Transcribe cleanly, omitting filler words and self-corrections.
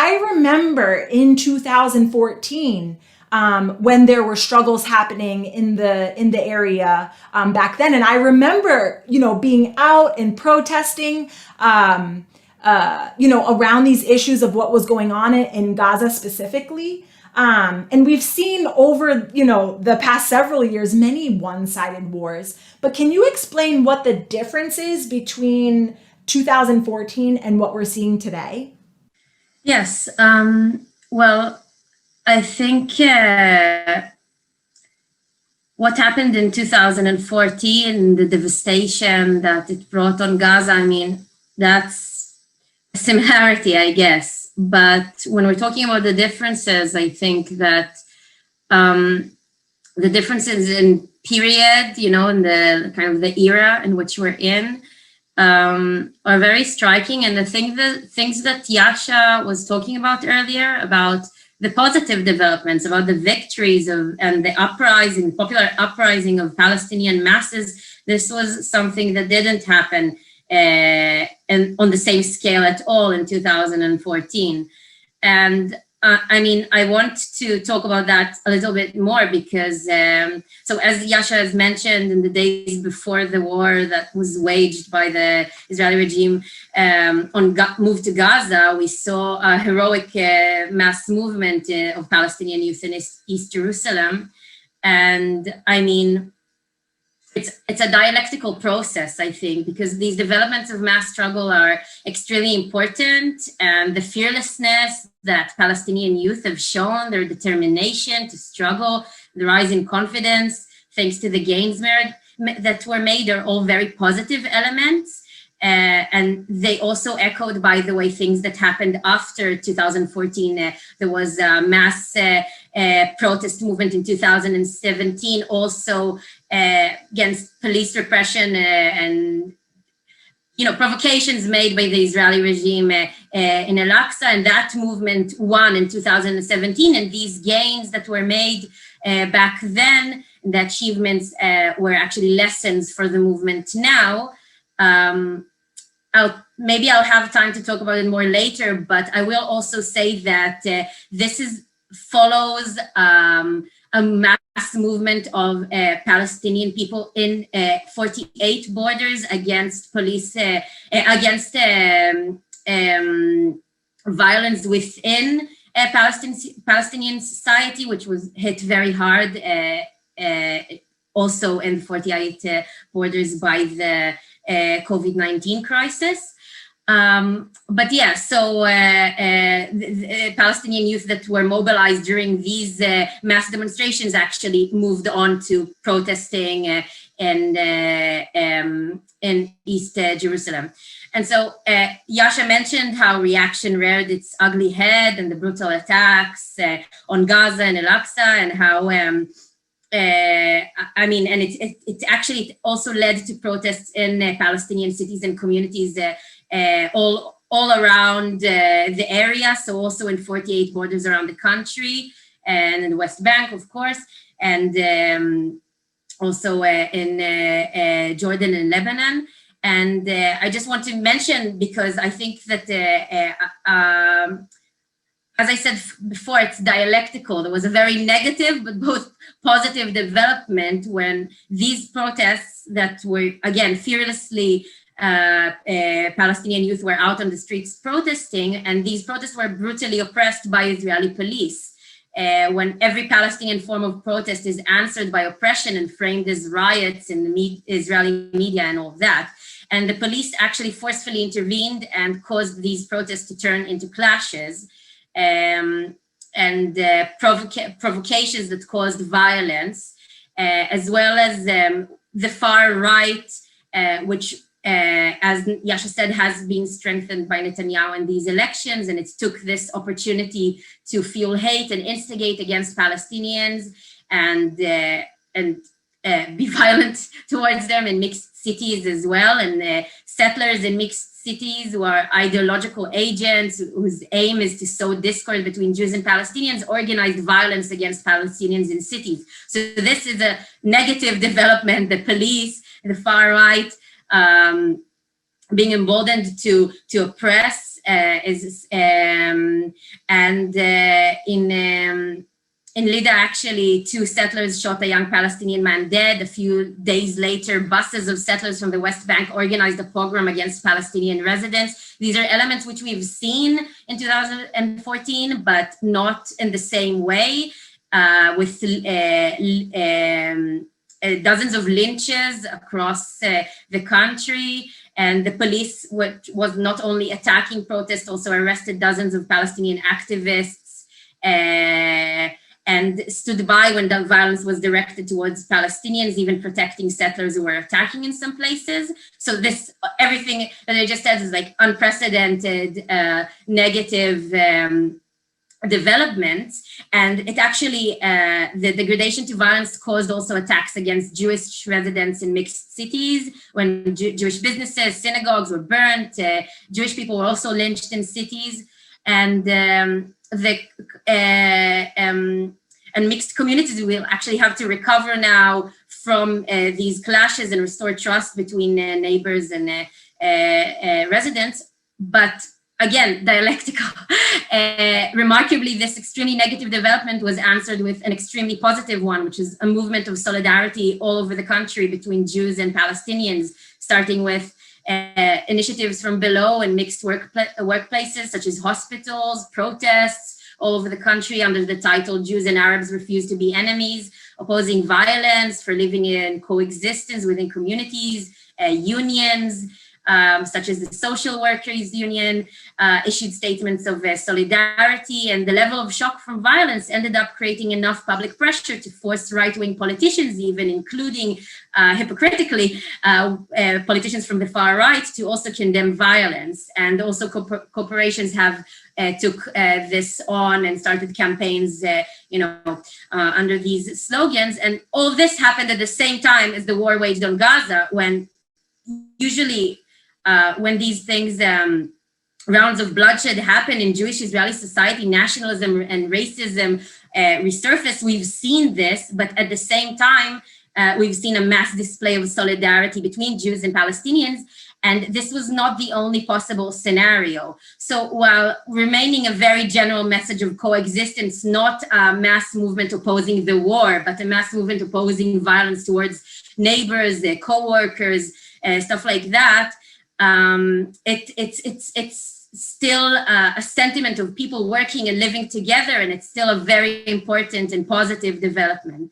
I remember in 2014, when there were struggles happening in the area back then, and I remember, being out and protesting, around these issues of what was going on in Gaza specifically. And we've seen over, the past several years, many one-sided wars. But can you explain what the difference is between 2014 and what we're seeing today? Yes. Well, I think what happened in 2014, the devastation that it brought on Gaza, I mean, that's a similarity, I guess. But when we're talking about the differences, I think that the differences in period, in the kind of the era in which we're in, are very striking. And the things that Yasha was talking about earlier, about the positive developments, about the victories and the uprising, popular uprising of Palestinian masses, this was something that didn't happen and on the same scale at all in 2014. And I mean, I want to talk about that a little bit more because, so as Yasha has mentioned, in the days before the war that was waged by the Israeli regime move to Gaza, we saw a heroic mass movement of Palestinian youth in East Jerusalem. And I mean, it's a dialectical process, I think, because these developments of mass struggle are extremely important, and the fearlessness that Palestinian youth have shown, their determination to struggle, the rise in confidence, thanks to the gains that were made, are all very positive elements. And they also echoed, by the way, things that happened after 2014. There was a mass protest movement in 2017, also against police repression and provocations made by the Israeli regime in Al-Aqsa, and that movement won in 2017. And these gains that were made back then, the achievements were actually lessons for the movement now. Maybe I'll have time to talk about it more later, but I will also say that this follows a mass movement of Palestinian people in 48 borders against police, against violence within Palestinian society, which was hit very hard also in 48 borders by the COVID-19 crisis. But yeah, so the Palestinian youth that were mobilized during these mass demonstrations actually moved on to protesting in East Jerusalem. And so Yasha mentioned how reaction reared its ugly head and the brutal attacks on Gaza and Al-Aqsa, and how I mean, and it actually also led to protests in Palestinian cities and communities all around the area, so also in 48 borders around the country, and in the West Bank, of course, and also in Jordan and Lebanon. And I just want to mention, because I think that, as I said before, it's dialectical. There was a very negative but both positive development when these protests that were, again, fearlessly Palestinian youth were out on the streets protesting, and these protests were brutally oppressed by Israeli police. When every Palestinian form of protest is answered by oppression and framed as riots in the Israeli media and all of that. And the police actually forcefully intervened and caused these protests to turn into clashes and provocations that caused violence, as well as the far right, which as Yasha said, has been strengthened by Netanyahu in these elections, and it took this opportunity to fuel hate and instigate against Palestinians and be violent towards them in mixed cities as well. And settlers in mixed cities who are ideological agents whose aim is to sow discord between Jews and Palestinians organized violence against Palestinians in cities. So this is a negative development. The police, the far right, being emboldened to oppress And in Lida, actually, 2 settlers shot a young Palestinian man dead. A few days later, buses of settlers from the West Bank organized a pogrom against Palestinian residents. These are elements which we've seen in 2014, but not in the same way, with dozens of lynches across the country. And the police was not only attacking protests, also arrested dozens of Palestinian activists, and stood by when the violence was directed towards Palestinians, even protecting settlers who were attacking in some places. So this, everything that I just said is like unprecedented negative developments. And it actually, the degradation to violence caused also attacks against Jewish residents in mixed cities, when Jewish businesses, synagogues were burnt. Jewish people were also lynched in cities. And and mixed communities will actually have to recover now from these clashes and restore trust between neighbors and residents. But again, dialectical. Remarkably, this extremely negative development was answered with an extremely positive one, which is a movement of solidarity all over the country between Jews and Palestinians, starting with initiatives from below and mixed workplaces, such as hospitals, protests all over the country under the title Jews and Arabs Refuse to be Enemies, opposing violence, for living in coexistence within communities, unions, such as the Social Workers Union, issued statements of solidarity, and the level of shock from violence ended up creating enough public pressure to force right-wing politicians, even including hypocritically politicians from the far right, to also condemn violence. And also corporations have took this on and started campaigns, under these slogans. And all of this happened at the same time as the war waged on Gaza, when usually when these things, rounds of bloodshed happen in Jewish Israeli society, nationalism and racism resurface. We've seen this, but at the same time, we've seen a mass display of solidarity between Jews and Palestinians. And this was not the only possible scenario. So while remaining a very general message of coexistence, not a mass movement opposing the war, but a mass movement opposing violence towards neighbors, their co-workers, stuff like that, it's still a sentiment of people working and living together, and it's still a very important and positive development.